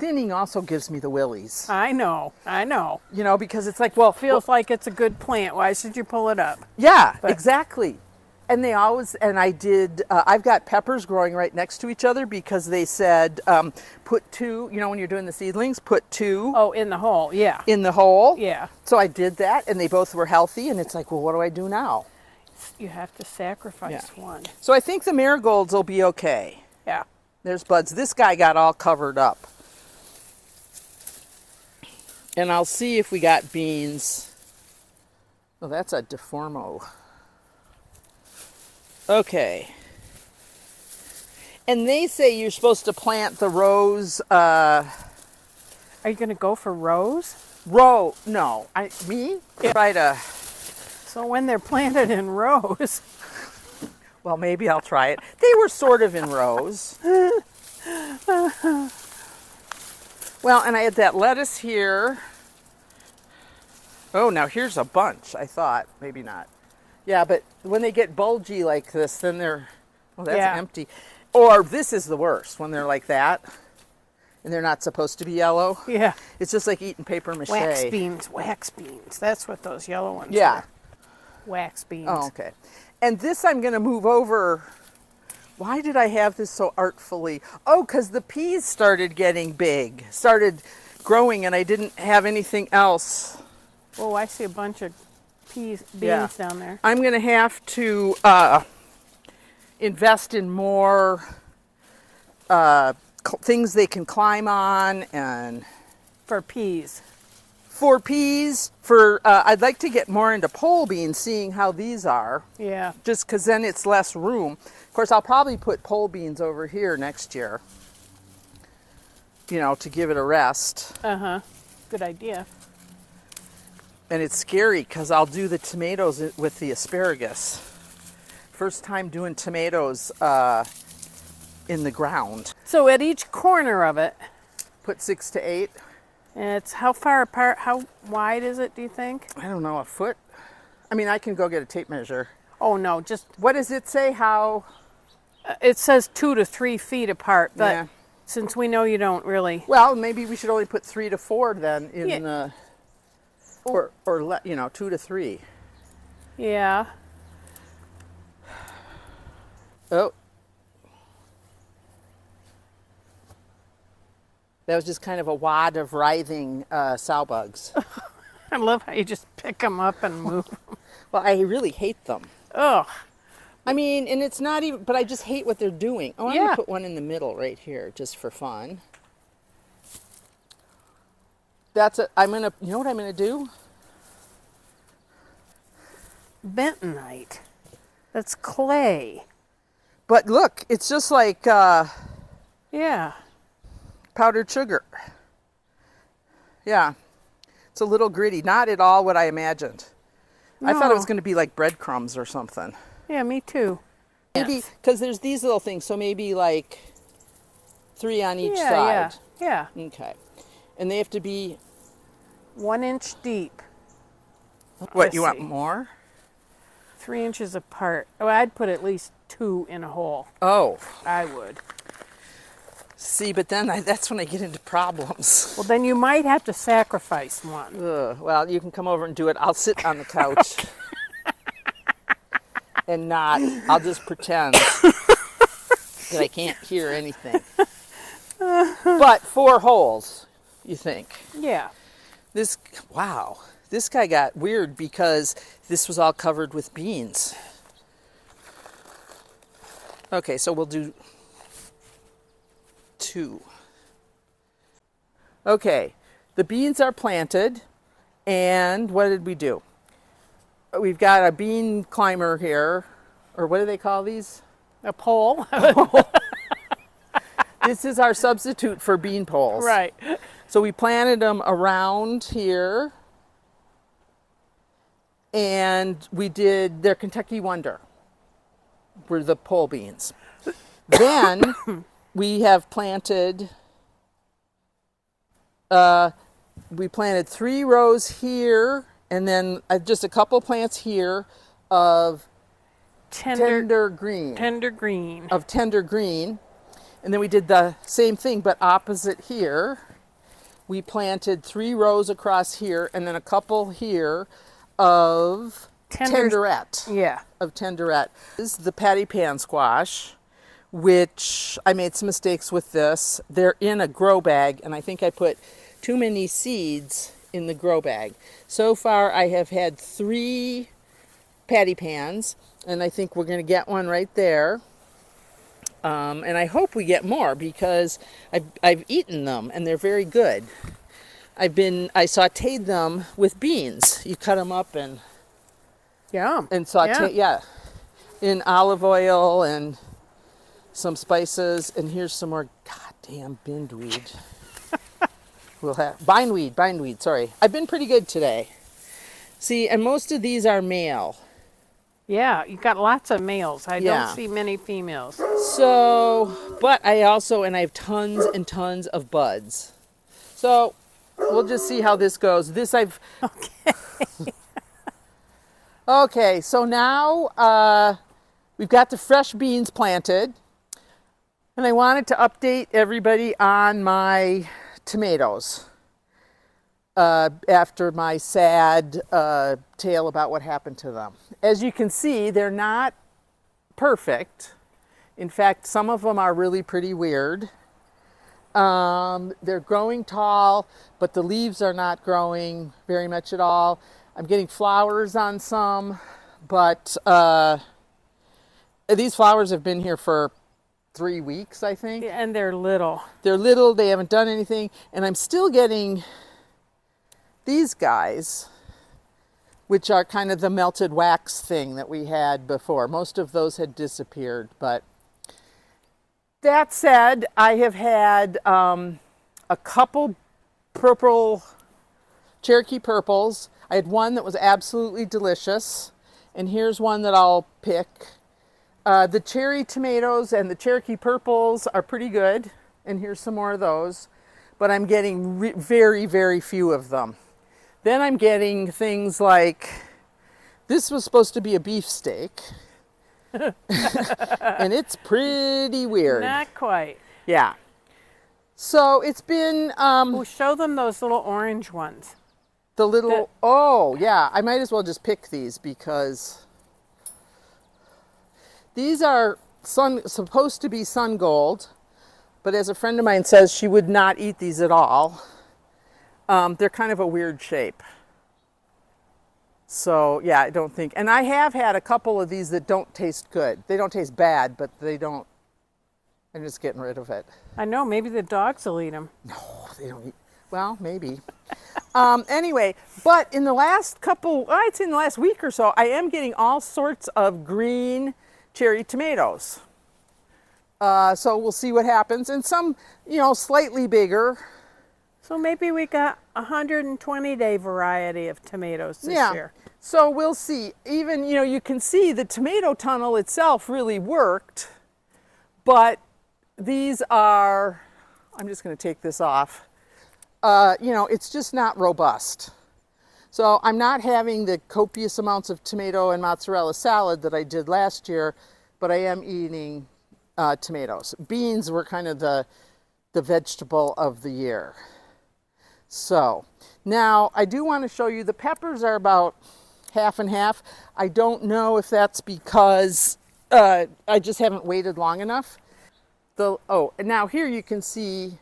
thinning also gives me the willies. I know. You know, because it's like, well, Feels like it's a good plant. Why should you pull it up? yeah, But- exactly. And they always, and I did, I've got peppers growing right next to each other because they said put two, you know, when you're doing the seedlings, put two Oh, in the hole, yeah. in the hole. Yeah. So I did that and they both were healthy. And it's like, well, what do I do now? You have to sacrifice one. So I think the marigolds will be okay. Yeah. There's buds. This guy got all covered up. And I'll see if we got beans. Oh, that's a deformo. Okay. And they say you're supposed to plant the rows. Are you going to go for rows? No. Me? Yeah. Try to. So when they're planted in rows. Well, maybe I'll try it. They were sort of in rows. Well, and I had that lettuce here. Oh, now here's a bunch, I thought. Maybe not. Yeah, but when they get bulgy like this, then they're, oh, that's Yeah. empty. Or this is the worst, when they're like that, and they're not supposed to be yellow. Yeah. It's just like eating paper mache. Wax beans. That's what those yellow ones Yeah. are. Wax beans. Oh, okay. And this I'm going to move over. Why did I have this so artfully? Oh, because the peas started getting big, started growing, and I didn't have anything else. Oh, I see a bunch of beans Yeah. down there. I'm going to have to invest in more things they can climb on, and For peas. for peas, I'd like to get more into pole beans, seeing how these are, Yeah. just because then it's less room. Of course, I'll probably put pole beans over here next year, you know, to give it a rest. Uh-huh. Good idea. And it's scary because I'll do the tomatoes with the asparagus. First time doing tomatoes in the ground. So at each corner of it, Put 6 to 8. it's how far apart, how wide is it, do you think? I don't know, a foot? I mean, I can go get a tape measure. Oh, no, just, What does it say? How? it says 2 to 3 feet apart, but Yeah. since we know you don't really, Well, maybe we should only put 3 to 4 then in Yeah. the, you know, 2 to 3. yeah. Oh. That was just kind of a wad of writhing sow bugs. I love how you just pick them up and move. Well, I really hate them. Ugh. I mean, and it's not even, but I just hate what they're doing. Oh, I'm Yeah. going to put one in the middle right here just for fun. You know what I'm going to do? Bentonite. That's clay. But look, it's just like Yeah. powdered sugar. Yeah. It's a little gritty. Not at all what I imagined. I thought it was No. going to be like breadcrumbs or something. Yeah, me too. Maybe, Yes. because there's these little things, so maybe like 3 on each Yeah, side. yeah. Okay. And they have to be, 1 inch deep. what, Let's you want see. more? 3 inches apart. Oh, I'd put at least 2 in a hole. Oh, I would. see, but then that's when I get into problems. Well, then you might have to sacrifice one. Ugh, well, you can come over and do it. I'll sit on the couch and not. I'll just pretend that I can't hear anything. But 4 holes, you think? Yeah. Wow, this guy got weird because this was all covered with beans. Okay, so we'll do 2. Okay, the beans are planted, and what did we do? We've got a bean climber here, or what do they call these? A pole. This is our substitute for bean poles. Right. So we planted them around here, and we did their Kentucky Wonder, were the pole beans. Then we have planted, we planted 3 rows here, and then just a couple plants here of Tender tender green. green. Of tender green. And then we did the same thing, but opposite here. We planted 3 rows across here and then a couple here of tenderette. Yeah. Of tenderette. This is the patty pan squash, which I made some mistakes with this. They're in a grow bag, and I think I put too many seeds in the grow bag. So far, I have had 3 patty pans, and I think we're going to get one right there. And I hope we get more because I've eaten them and they're very good. I sauteed them with beans. You cut them up and saute, in olive oil and some spices. And here's some more goddamn bindweed. We'll have bindweed. Sorry, I've been pretty good today. See, and most of these are male. Yeah, you got lots of males. I don't see many females. So, but I have tons and tons of buds. So, we'll just see how this goes. Okay, so now we've got the fresh beans planted. And I wanted to update everybody on my tomatoes after my sad tale about what happened to them. As you can see, they're not perfect. In fact, some of them are really pretty weird. They're growing tall, but the leaves are not growing very much at all. I'm getting flowers on some, but these flowers have been here for 3 weeks, I think. And they're little. They're little, they haven't done anything, and I'm still getting these guys, which are kind of the melted wax thing that we had before. Most of those had disappeared, but that said, I have had a couple purple, Cherokee purples. I had one that was absolutely delicious, and here's one that I'll pick. The cherry tomatoes and the Cherokee purples are pretty good, and here's some more of those, but I'm getting very, very few of them. Then I'm getting things like, this was supposed to be a beefsteak, and it's pretty weird. Not quite. Yeah. So it's been... show them those little orange ones. The little... Oh, yeah. I might as well just pick these because... These are supposed to be sun gold, but as a friend of mine says, she would not eat these at all. They're kind of a weird shape. So, yeah, I don't think... And I have had a couple of these that don't taste good. They don't taste bad, but they don't... I'm just getting rid of it. I know, maybe the dogs will eat them. No, they don't eat... Well, maybe. Anyway, but in the last couple... I'd say in the last week or so, I am getting all sorts of green cherry tomatoes. So we'll see what happens. And some, slightly bigger... So maybe we got 120-day variety of tomatoes this year. So we'll see. Even, you can see the tomato tunnel itself really worked, but these are, I'm just going to take this off. It's just not robust. So I'm not having the copious amounts of tomato and mozzarella salad that I did last year, but I am eating tomatoes. Beans were kind of the vegetable of the year. So now I do want to show you the peppers are about half and half. I don't know if that's because I just haven't waited long enough. And now here you can see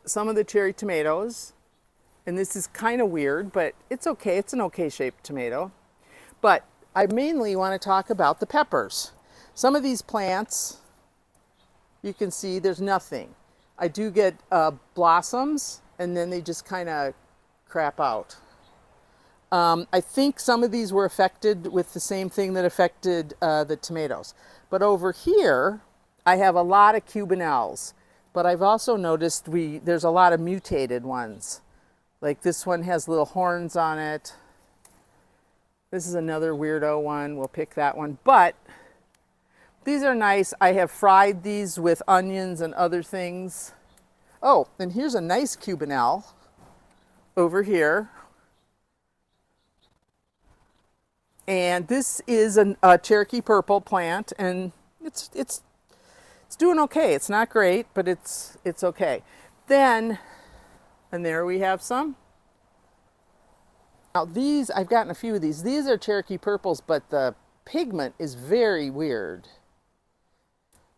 some of the cherry tomatoes, and this is kind of weird, but it's okay. It's an okay shaped tomato. But I mainly want to talk about the peppers. Some of these plants, you can see there's nothing. I do get blossoms, and then they just kind of crap out. I think some of these were affected with the same thing that affected the tomatoes. But over here, I have a lot of Cubanelles. But I've also noticed there's a lot of mutated ones. Like this one has little horns on it. This is another weirdo one. We'll pick that one. But these are nice. I have fried these with onions and other things. Oh, and here's a nice Cubanelle over here. And this is a Cherokee purple plant, and it's It's doing okay. It's not great, but it's okay. Then, and there we have some. Now these, I've gotten a few of these. These are Cherokee purples, but the pigment is very weird.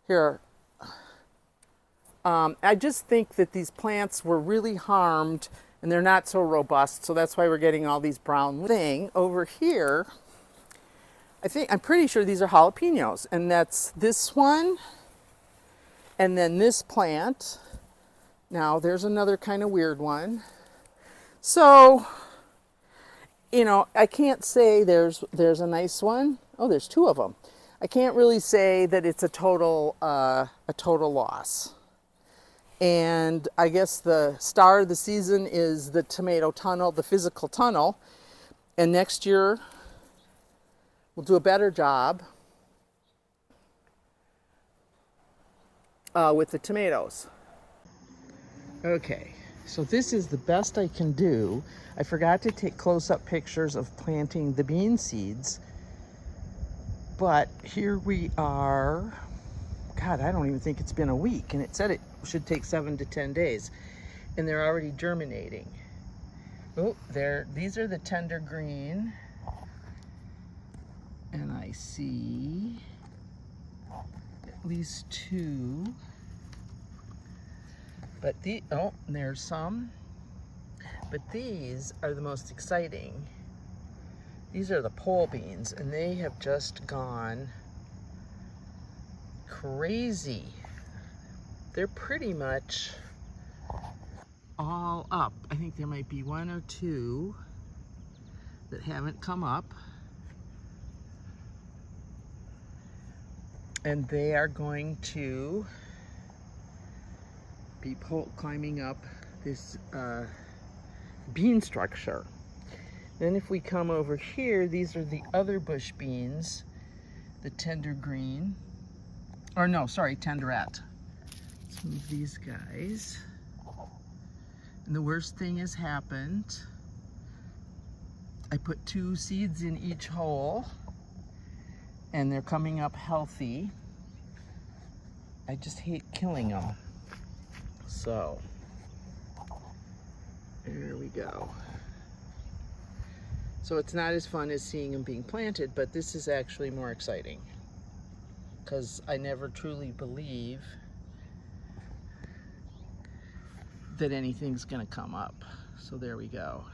Here, I just think that these plants were really harmed and they're not so robust, so that's why we're getting all these brown thing. Over here, I'm pretty sure these are jalapenos, and that's this one, and then this plant. Now there's another kind of weird one. So, you know, I can't say there's a nice one. Oh, there's two of them. I can't really say that it's a total loss. And I guess the star of the season is the tomato tunnel, the physical tunnel. And next year, we'll do a better job with the tomatoes. Okay, so this is the best I can do. I forgot to take close-up pictures of planting the bean seeds. But here we are. God, I don't even think it's been a week, and it said it should take 7 to 10 days, and they're already germinating. Oh, these are the tender green, and I see at least 2. But there's some. But these are the most exciting. These are the pole beans, and they have just gone crazy. They're pretty much all up. I think there might be 1 or 2 that haven't come up. And they are going to be climbing up this bean structure. Then if we come over here, these are the other bush beans, the tender green. Or no, sorry, tenderette. Let's move these guys. And the worst thing has happened. I put 2 seeds in each hole, and they're coming up healthy. I just hate killing them. So, there we go. So it's not as fun as seeing them being planted, but this is actually more exciting, because I never truly believe that anything's gonna come up. So there we go.